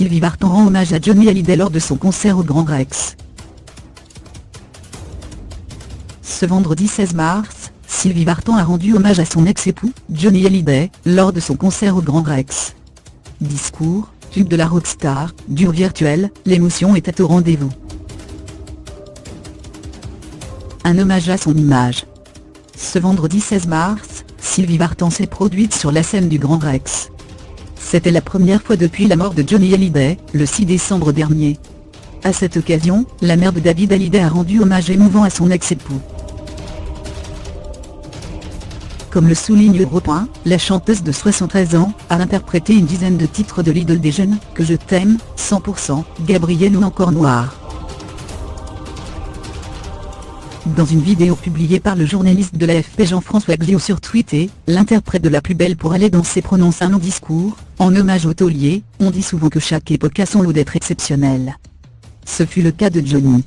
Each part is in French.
Sylvie Vartan rend hommage à Johnny Hallyday lors de son concert au Grand Rex. Ce vendredi 16 mars, Sylvie Vartan a rendu hommage à son ex-époux, Johnny Hallyday, lors de son concert au Grand Rex. Discours, tube de la rockstar, duo virtuel, l'émotion était au rendez-vous. Un hommage à son image. Ce vendredi 16 mars, Sylvie Vartan s'est produite sur la scène du Grand Rex. C'était la première fois depuis la mort de Johnny Hallyday, le 6 décembre dernier. À cette occasion, la mère de David Hallyday a rendu hommage émouvant à son ex-époux. Comme le souligne Europe1, la chanteuse de 73 ans a interprété une dizaine de titres de l'idole des jeunes, Que je t'aime, 100%, Gabriel ou encore Noir. Dans une vidéo publiée par le journaliste de l'AFP Jean-François Gliot sur Twitter, l'interprète de La Plus Belle pour aller danser prononce un long discours, en hommage au taulier. On dit souvent que chaque époque a son lot d'être exceptionnelle. Ce fut le cas de Johnny.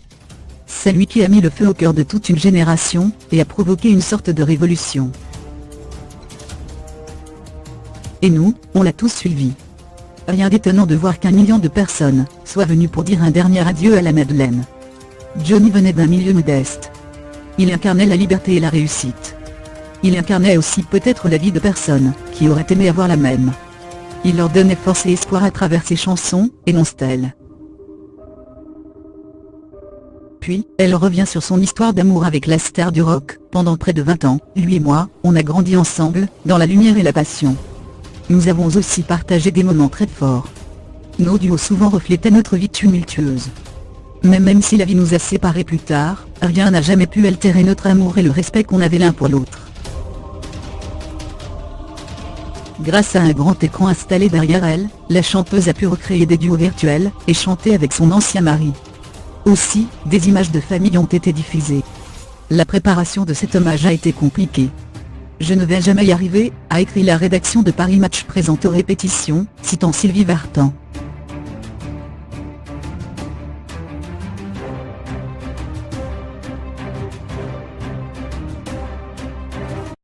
C'est lui qui a mis le feu au cœur de toute une génération, et a provoqué une sorte de révolution. Et nous, on l'a tous suivi. Rien d'étonnant de voir qu'1 million de personnes soient venues pour dire un dernier adieu à la Madeleine. Johnny venait d'un milieu modeste. Il incarnait la liberté et la réussite. Il incarnait aussi peut-être la vie de personnes qui auraient aimé avoir la même. Il leur donnait force et espoir à travers ses chansons, énonce-t-elle. Puis, elle revient sur son histoire d'amour avec la star du rock. Pendant près de 20 ans, lui et moi, on a grandi ensemble, dans la lumière et la passion. Nous avons aussi partagé des moments très forts. Nos duos souvent reflétaient notre vie tumultueuse. Mais même si la vie nous a séparés plus tard, rien n'a jamais pu altérer notre amour et le respect qu'on avait l'un pour l'autre. Grâce à un grand écran installé derrière elle, la chanteuse a pu recréer des duos virtuels et chanter avec son ancien mari. Aussi, des images de famille ont été diffusées. La préparation de cet hommage a été compliquée. Je ne vais jamais y arriver, a écrit la rédaction de Paris Match présente aux répétitions, citant Sylvie Vartan.